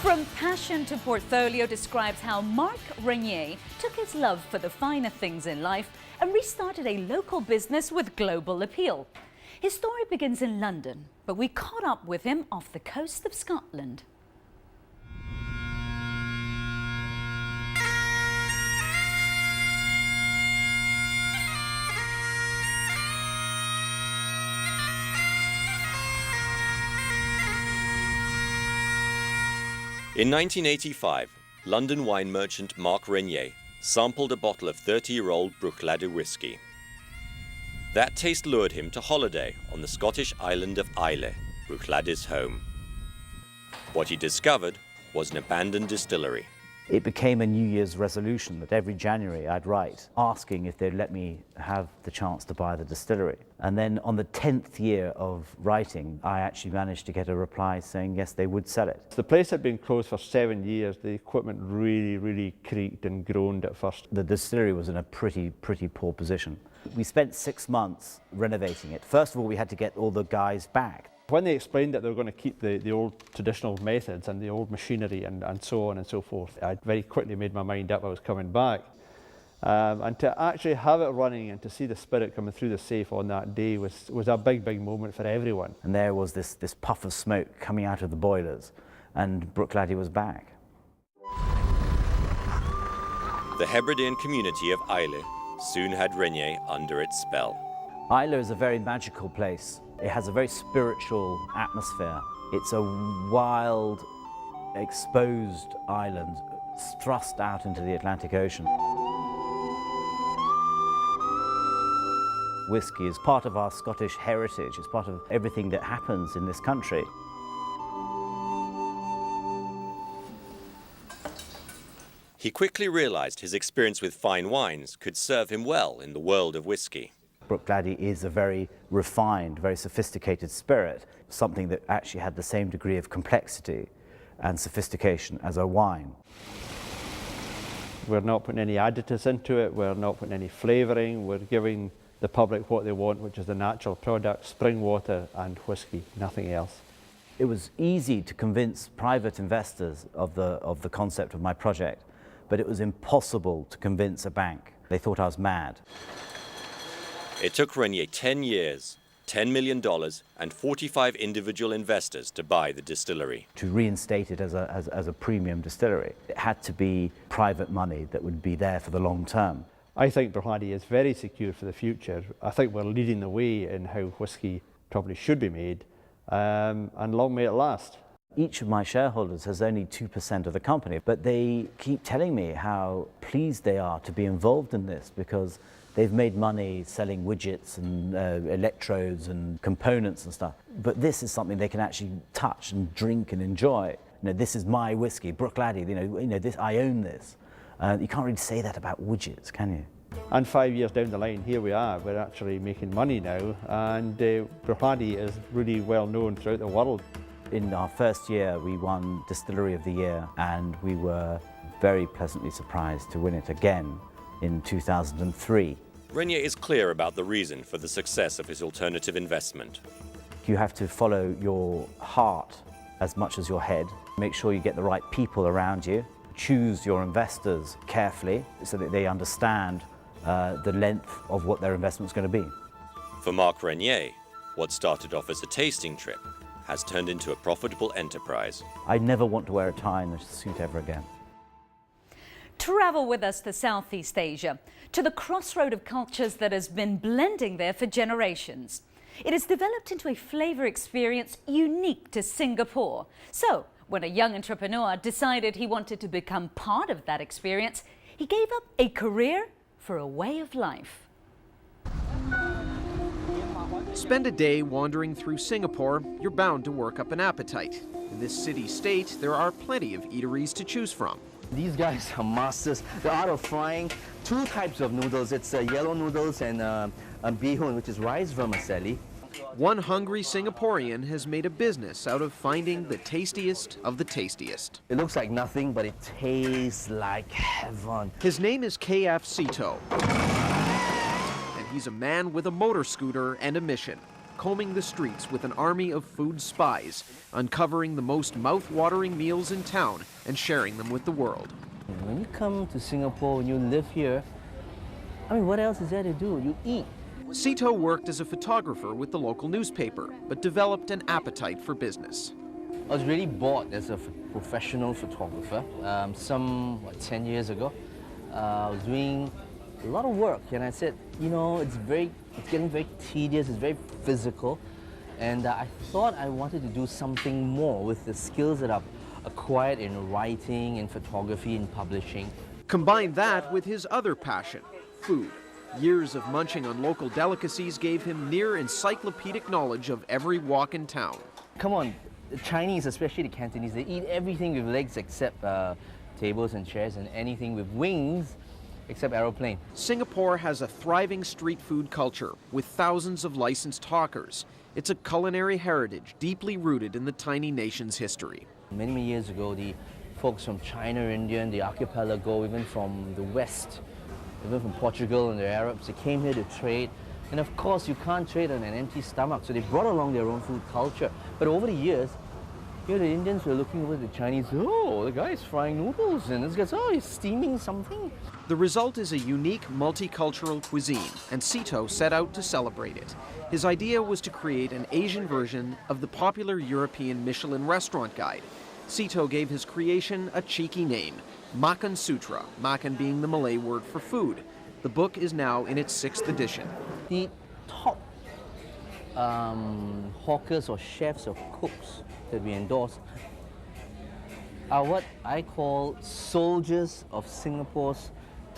From passion to portfolio describes how Marc Renier took his love for the finer things in life and restarted a local business with global appeal. His story begins in London, but we caught up with him off the coast of Scotland. In 1985, London wine merchant Marc Renier sampled a bottle of 30-year-old Bruichladdich whiskey. That taste lured him to holiday on the Scottish island of Islay, Bruichladdach's home. What he discovered was an abandoned distillery. It became a New Year's resolution that every January I'd write asking if they'd let me have the chance to buy the distillery. And then on the 10th year of writing, I actually managed to get a reply saying yes, they would sell it. The place had been closed for 7 years. The equipment really creaked and groaned at first. The distillery was in a pretty poor position. We spent 6 months renovating it. First of all, we had to get all the guys back. When they explained that they were going to keep the old traditional methods and the old machinery and so on and so forth, I very quickly made my mind up I was coming back. And to actually have it running and to see the spirit coming through the safe on that day was a big moment for everyone. And there was this puff of smoke coming out of the boilers, and Bruichladdich was back. The Hebridean community of Islay soon had Renier under its spell. Islay is a very magical place. It has a very spiritual atmosphere. It's a wild, exposed island thrust out into the Atlantic Ocean. Whiskey is part of our Scottish heritage. It's part of everything that happens in this country. He quickly realized his experience with fine wines could serve him well in the world of whiskey. Bruichladdich is a very refined, very sophisticated spirit, something that actually had the same degree of complexity and sophistication as a wine. We're not putting any additives into it, we're not putting any flavouring, we're giving the public what they want, which is the natural product, spring water and whiskey, nothing else. It was easy to convince private investors of the concept of my project, but it was impossible to convince a bank. They thought I was mad. It took Renier 10 years, $10 million, and 45 individual investors to buy the distillery. To reinstate it as a premium distillery, it had to be private money that would be there for the long term. I think Bruichladdich is very secure for the future. I think we're leading the way in how whiskey probably should be made, and long may it last. Each of my shareholders has only 2% of the company, but they keep telling me how pleased they are to be involved in this because they've made money selling widgets and electrodes and components and stuff. But this is something they can actually touch and drink and enjoy. You know, this is my whiskey, Bruichladdich. You know, this, I own this. You can't really say that about widgets, can you? And 5 years down the line, here we are. We're actually making money now, and Bruichladdich is really well known throughout the world. In our first year, we won Distillery of the Year, and we were very pleasantly surprised to win it again in 2003. Renier is clear about the reason for the success of his alternative investment. You have to follow your heart as much as your head. Make sure you get the right people around you. Choose your investors carefully so that they understand the length of what their investment is going to be. For Marc Renier, what started off as a tasting trip has turned into a profitable enterprise. I never want to wear a tie and a suit ever again. Travel with us to Southeast Asia, to the crossroad of cultures that has been blending there for generations. It has developed into a flavor experience unique to Singapore. So, when a young entrepreneur decided he wanted to become part of that experience, he gave up a career for a way of life. Spend a day wandering through Singapore, you're bound to work up an appetite. In this city-state, there are plenty of eateries to choose from. These guys are masters. The art of frying 2 types of noodles. It's yellow noodles and bihun, which is rice vermicelli. One hungry Singaporean has made a business out of finding the tastiest of the tastiest. It looks like nothing, but it tastes like heaven. His name is KF Sito, and he's a man with a motor scooter and a mission. combing the streets with an army of food spies, uncovering the most mouth-watering meals in town and sharing them with the world. When you come to Singapore, when you live here, I mean, what else is there to do? You eat. Cito worked as a photographer with the local newspaper, but developed an appetite for business. I was really bored as a professional photographer. 10 years ago, I was doing a lot of work, and I said, you know, it's getting very tedious, it's very physical, and I thought I wanted to do something more with the skills that I've acquired in writing, in photography, in publishing. Combine that with his other passion, food. Years of munching on local delicacies gave him near encyclopedic knowledge of every wok in town. Come on, the Chinese, especially the Cantonese, they eat everything with legs except tables and chairs, and anything with wings except aeroplane. Singapore has a thriving street food culture with thousands of licensed hawkers. It's a culinary heritage deeply rooted in the tiny nation's history. Many, many years ago, the folks from China, India, and the archipelago, even from the West, even from Portugal and the Arabs, they came here to trade. And of course, you can't trade on an empty stomach, so they brought along their own food culture. But over the years, the Indians were looking over the Chinese, oh, the guy's frying noodles, and this guy's, oh, he's steaming something. The result is a unique multicultural cuisine, and Cito set out to celebrate it. His idea was to create an Asian version of the popular European Michelin restaurant guide. Cito gave his creation a cheeky name, Makan Sutra, Makan being the Malay word for food. The book is now in its 6th edition. The top hawkers or chefs or cooks that we endorse are what I call soldiers of Singapore's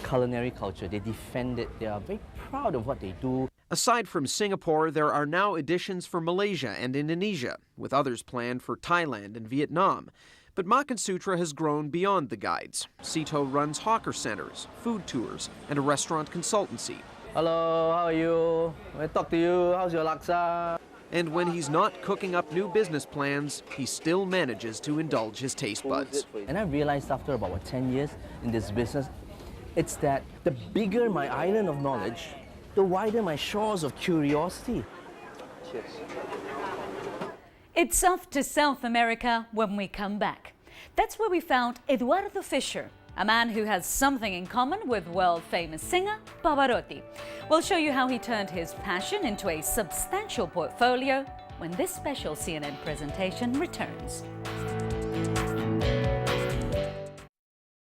culinary culture. They defend it. They are very proud of what they do. Aside from Singapore, there are now editions for Malaysia and Indonesia, with others planned for Thailand and Vietnam. But Makan Sutra has grown beyond the guides. Cito runs hawker centers, food tours, and a restaurant consultancy. Hello, how are you? I talk to you. How's your laksa? And when he's not cooking up new business plans, he still manages to indulge his taste buds. And I realized after about 10 years in this business, it's that the bigger my island of knowledge, the wider my shores of curiosity. Cheers. It's off to South America when we come back. That's where we found Eduardo Fischer, a man who has something in common with world-famous singer Pavarotti. We'll show you how he turned his passion into a substantial portfolio when this special CNN presentation returns.